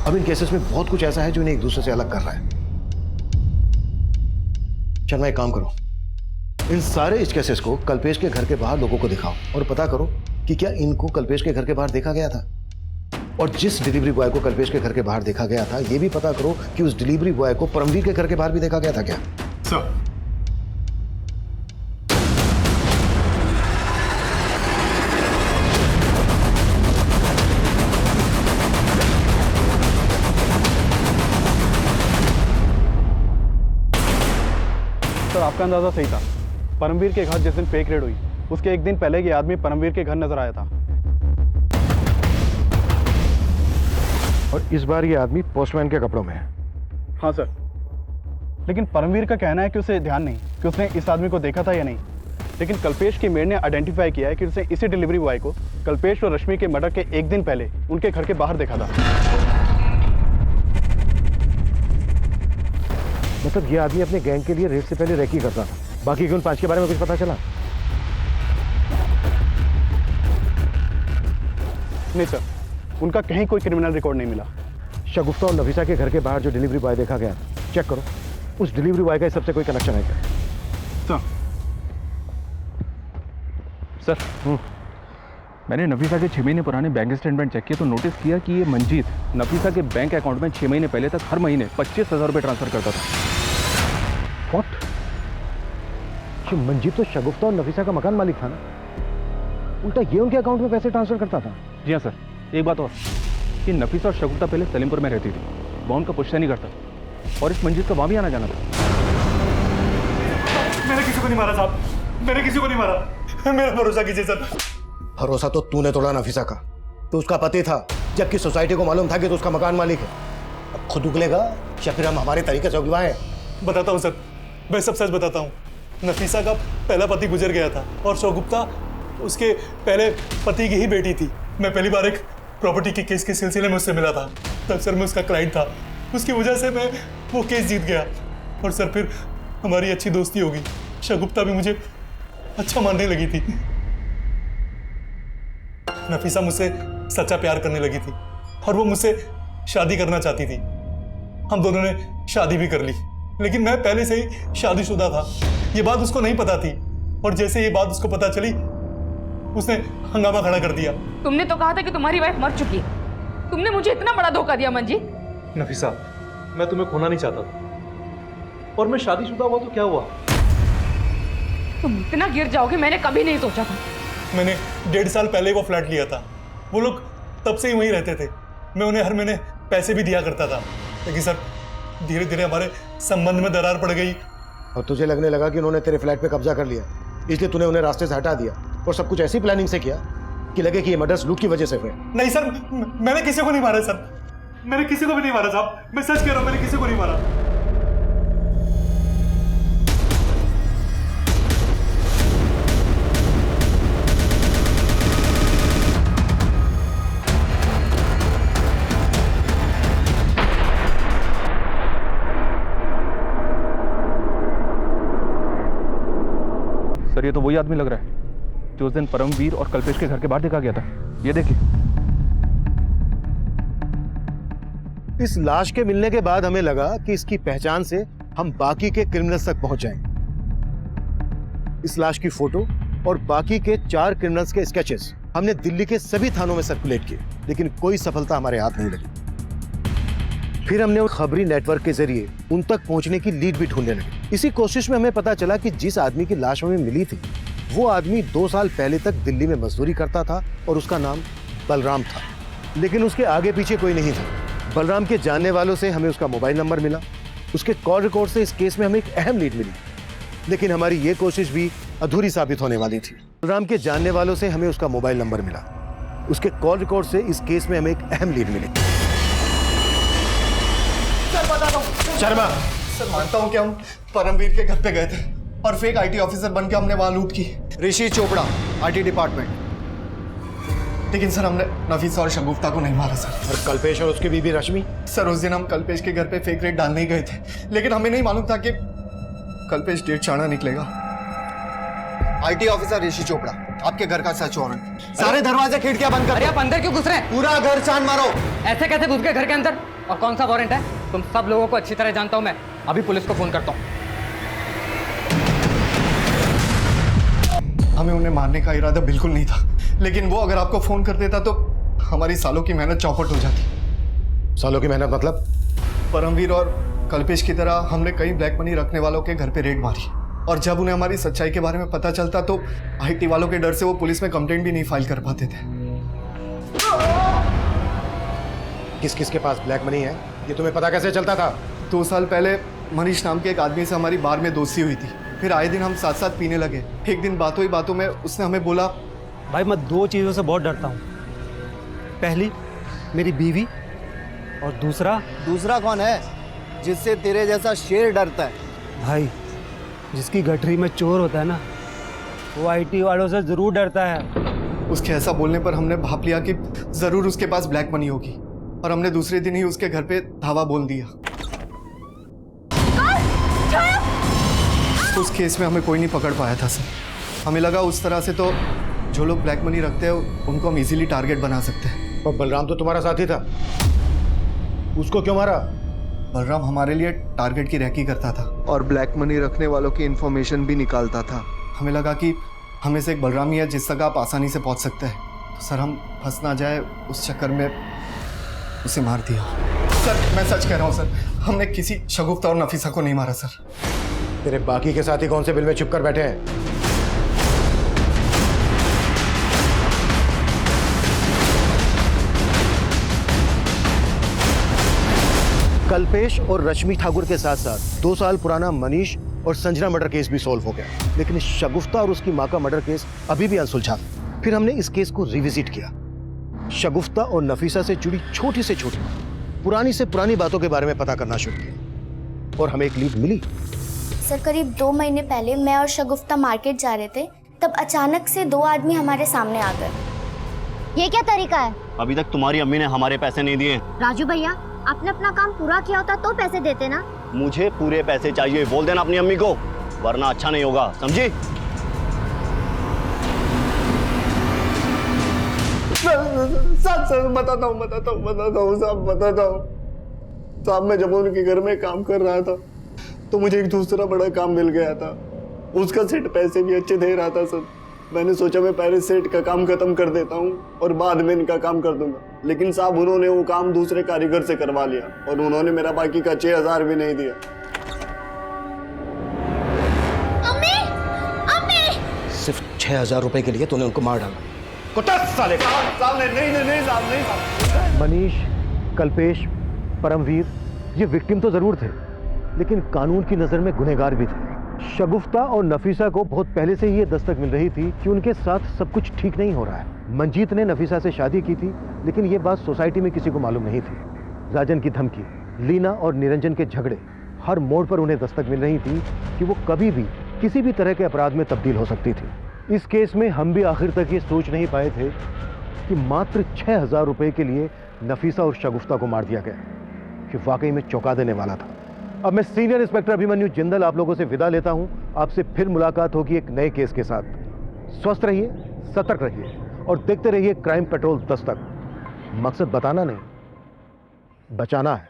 अब इन केसेस में बहुत कुछ ऐसा है जो इन्हें एक दूसरे से अलग कर रहा है। चल एक काम करो, इन सारे इस केसेस को कल्पेश के घर के बाहर लोगों को दिखाओ और पता करो कि क्या इनको कल्पेश के घर के बाहर देखा गया था, और जिस डिलीवरी बॉय को कल्पेश के घर के बाहर देखा गया था ये भी पता करो कि उस डिलीवरी बॉय को परमवीर के घर के बाहर भी देखा गया था क्या? सर आपका अंदाजा सही था। परमवीर के घर जिस दिन फेक रेड हुई उसके एक दिन पहले ये आदमी परमवीर के घर नजर आया था और इस बार ये आदमी पोस्टमैन के कपड़ों में है। हाँ सर, लेकिन परमवीर का कहना है कि उसे ध्यान नहीं कि उसने इस आदमी को देखा था या नहीं, लेकिन कल्पेश की मेड ने आइडेंटिफाई किया है कि उसने इसी डिलीवरी बॉय को कल्पेश और रश्मि के मर्डर के एक दिन पहले उनके घर के बाहर देखा था। मतलब ये आदमी अपने गैंग के लिए रेड से पहले रेकी करता था। बाकी के उन 5 के बारे में कुछ पता चला? नहीं सर, उनका कहीं कोई क्रिमिनल रिकॉर्ड नहीं मिला। शगुफ्ता और नफीसा के घर के बाहर जो डिलीवरी बॉय देखा गया चेक करो, उस डिलीवरी बॉय का इस सबसे कोई कनेक्शन है क्या? सर मैंने नफीसा के 6 महीने पुराने बैंक स्टेटमेंट चेक किए तो नोटिस किया कि ये मंजीत नफीसा के बैंक अकाउंट में 6 महीने पहले तक हर महीने 25,000 रुपये ट्रांसफर करता था। व्हाट? मंजीत तो शगुफ्ता और नफीसा का मकान मालिक था ना? उल्टा ये उनके अकाउंट में पैसे ट्रांसफर करता था। जी हाँ सर, एक बात और कि नफीसा और शगुफ्ता पहले सलीमपुर में रहती थी, वहाँ उनका पुश्ता नहीं करता और इस मंजिल का वहाँ भी आना जाना था। मैंने किसी को नहीं मारा साहब, मैंने किसी को नहीं मारा, मेरा भरोसा कीजिए सर। भरोसा तो तूने तोड़ा नफीसा का, तो उसका पति था, जबकि सोसाइटी को मालूम था कि तो उसका मकान मालिक है। अब खुद उगलेगा या फिर हम हमारे तरीके से उगलवाएं? बताता हूँ सर, मैं सब सच बताता हूँ। नफीसा का पहला पति गुजर गया था और शगुफ्ता उसके पहले पति की ही बेटी थी। मैं पहली बार एक प्रॉपर्टी के केस के सिलसिले में उससे मिला था, तब सर मैं उसका क्लाइंट था। उसकी वजह से मैं वो केस जीत गया और सर फिर हमारी अच्छी दोस्ती होगी। शगुफ्ता भी मुझे अच्छा मानने लगी थी। नफीसा मुझसे सच्चा प्यार करने लगी थी और वो मुझसे शादी करना चाहती थी। हम दोनों ने शादी भी कर ली, लेकिन मैं पहले से ही शादीशुदा था। ये बात उसको नहीं पता थी और जैसे ये बात उसको पता चली उसने हंगामा खड़ा कर दिया। तुमने तो कहा था कि तुम्हारी वाइफ मर चुकी है, तुमने मुझे इतना बड़ा धोखा दिया मंजीत। नफीसा, मैं तुम्हें खोना नहीं चाहता था और मैं शादीशुदा हुआ तो क्या हुआ? तुम इतना गिर जाओगे मैंने कभी नहीं सोचा था। मैंने 1.5 साल पहले वो फ्लैट लिया था। वो लोग तब से ही वहीं रहते थे। मैं उन्हें हर महीने पैसे भी दिया करता था, लेकिन सर धीरे धीरे हमारे संबंध में दरार पड़ गई और तुझे लगने लगा कि उन्होंने तेरे फ्लैट पे कब्जा कर लिया, इसलिए तूने उन्हें रास्ते से हटा दिया और सब कुछ ऐसी प्लानिंग से किया कि लगे कि ये मर्डर्स लूट की वजह से हुए। नहीं सर, मैंने किसी को नहीं मारा सर, मैंने किसी को भी नहीं मारा साहब, मैं सच कह रहा हूं, मैंने किसी को नहीं मारा। सर ये तो वही आदमी लग रहा है जो उस दिन परमवीर और कल्पेश के घर के बाहर देखा गया था। ये देखिए। इस लाश के मिलने के बाद हमें लगा कि इसकी पहचान से हम बाकी के क्रिमिनल्स तक पहुंच जाएंगे। इस लाश की फोटो और बाकी के 4 क्रिमिनल्स के स्केचेस हमने दिल्ली के सभी थानों में सर्कुलेट किए, लेकिन कोई सफलता हमारे हाथ नहीं लगी। फिर हमने खबरी नेटवर्क के जरिए उन तक पहुंचने की लीड भी ढूंढने लगे। इसी कोशिश में हमें पता चला कि जिस आदमी की लाश हमें मिली थी वो आदमी 2 साल पहले तक दिल्ली में मजदूरी करता था और उसका नाम बलराम था, लेकिन उसके आगे पीछे कोई नहीं था। बलराम के जानने वालों से हमें उसका मोबाइल नंबर मिला। उसके कॉल रिकॉर्ड से इस केस में हमें एक अहम लीड मिली, लेकिन हमारी ये कोशिश भी अधूरी साबित होने वाली थी। बलराम के जानने वालों से हमें उसका मोबाइल नंबर मिला। उसके कॉल रिकॉर्ड से इस केस में हमें एक अहम लीड मिली। शर्मा सर, मानता हूं कि हम परमवीर के घर पे गए थे और फेक आईटी ऑफिसर बनके हमने वहां लूट की। ऋषि चोपड़ा, आईटी डिपार्टमेंट। लेकिन सर हमने नफीसा और शगुफ्ता को नहीं मारा सर। और कल्पेश और उसकी बीबी रश्मि? सर उस दिन हम कल्पेश के घर पे फेक रेड डालने ही गए थे, लेकिन हमें नहीं मालूम था कि कल्पेश डेढ़ चाणा निकलेगा। आईटी ऑफिसर ऋषि चोपड़ा, आपके घर का सर्च वारंट। सारे दरवाजे खिड़कियां बंद कर। अरे आप अंदर क्यों घुस रहे हैं? पूरा घर छान मारो। ऐसे कैसे घुस गए घर के अंदर? और कौन सा वारंट है? तुम सब लोगों को अच्छी तरह जानता हूं मैं। अभी पुलिस को फोन करता हूं। हमें उन्हें मारने का इरादा बिल्कुल नहीं था, लेकिन वो अगर आपको फोन कर देता तो हमारी सालों की मेहनत चौपट हो जाती। सालों की मेहनत मतलब? परमवीर और कल्पेश की तरह हमने कई ब्लैक मनी रखने वालों के घर पे रेड मारी और जब उन्हें हमारी सच्चाई के बारे में पता चलता तो आईटी वालों के डर से वो पुलिस में कंप्लेंट भी नहीं फाइल कर पाते थे। किस किस के पास ब्लैक मनी है ये तुम्हें पता कैसे चलता था? 2 साल पहले मनीष नाम के एक आदमी से हमारी बार में दोस्ती हुई थी। फिर आए दिन हम साथ साथ पीने लगे। एक दिन बातों ही बातों में उसने हमें बोला, भाई मैं 2 चीज़ों से बहुत डरता हूँ। पहली मेरी बीवी और दूसरा कौन है जिससे तेरे जैसा शेर डरता है? भाई जिसकी गठरी में चोर होता है ना, वो आईटी वालों से जरूर डरता है। उसके ऐसा बोलने पर हमने भाप लिया कि जरूर उसके पास ब्लैक मनी होगी और हमने दूसरे दिन ही उसके घर पे धावा बोल दिया। उस केस में हमें कोई नहीं पकड़ पाया था सर। हमें लगा उस तरह से तो जो लोग ब्लैक मनी रखते हैं उनको हम इजीली टारगेट बना सकते हैं। और बलराम तो तुम्हारा साथी था, उसको क्यों मारा? बलराम हमारे लिए टारगेट की रैकी करता था और ब्लैक मनी रखने वालों की इंफॉर्मेशन भी निकालता था। हमें लगा कि हमें से एक बलराम ही है जिस तक आप आसानी से पहुंच सकते हैं, तो सर हम फंस ना जाए उस चक्कर में उसे मार दिया। सर मैं सच कह रहा हूँ सर, हमने किसी शगुफ्ता और नफीसा को नहीं मारा सर। तेरे बाकी के साथी कौन से बिल में छुप कर बैठे हैं? कल्पेश और रश्मि ठाकुर के साथ साथ 2 साल पुराना मनीष और संजना मर्डर केस भी सॉल्व हो गया, लेकिन शगुफ्ता और उसकी मां का मर्डर केस अभी भी अनसुलझा। फिर हमने इस केस को रिविजिट किया। शगुफ्ता और नफीसा से जुड़ी छोटी से छोटी, पुरानी से पुरानी बातों के बारे में पता करना शुरू किया और हमें एक लीड मिली। सर करीब 2 महीने पहले मैं और शगुफ्ता मार्केट जा रहे थे, तब अचानक से 2 आदमी हमारे सामने आ गए। ये क्या तरीका है? अभी तक तुम्हारी अम्मी ने हमारे पैसे नहीं दिए। राजू भैया, आपने अपना काम पूरा किया होता तो पैसे देते ना। मुझे पूरे पैसे चाहिए, बोल देना अपनी अम्मी को, वरना अच्छा नहीं होगा, समझी? सर बताता हूँ साहब, बताता हूँ साहब। मैं जब उनके घर में काम कर रहा था तो मुझे एक दूसरा बड़ा काम मिल गया था। उसका सेट पैसे भी अच्छे दे रहा था सर। मैंने सोचा मैं पहले सेट का काम खत्म कर देता हूँ और बाद में इनका काम कर दूंगा, लेकिन साहब उन्होंने वो काम दूसरे कारीगर से करवा लिया और उन्होंने मेरा बाकी का 6000 भी नहीं दिया। अम्मी, अम्मी! सिर्फ 6000 रुपए के लिए तूने उनको मार डाला। साले नहीं साहब। मनीष, कल्पेश, परमवीर ये विक्टिम तो जरूर थे, लेकिन कानून की नजर में गुनहगार भी थे। शगुफ्ता और नफीसा को बहुत पहले से ही ये दस्तक मिल रही थी कि उनके साथ सब कुछ ठीक नहीं हो रहा है। मंजीत ने नफीसा से शादी की थी, लेकिन ये बात सोसाइटी में किसी को मालूम नहीं थी। राजन की धमकी, लीना और निरंजन के झगड़े, हर मोड़ पर उन्हें दस्तक मिल रही थी कि वो कभी भी किसी भी तरह के अपराध में तब्दील हो सकती थी। इस केस में हम भी आखिर तक ये सोच नहीं पाए थे कि मात्र 6000 रुपए के लिए नफीसा और शगुफ्ता को मार दिया गया, कि वाकई में चौंका देने वाला था। अब मैं सीनियर इंस्पेक्टर अभिमन्यु जिंदल आप लोगों से विदा लेता हूं। आपसे फिर मुलाकात होगी एक नए केस के साथ। स्वस्थ रहिए, सतर्क रहिए और देखते रहिए क्राइम पेट्रोल दस्तक। मकसद बताना नहीं, बचाना है।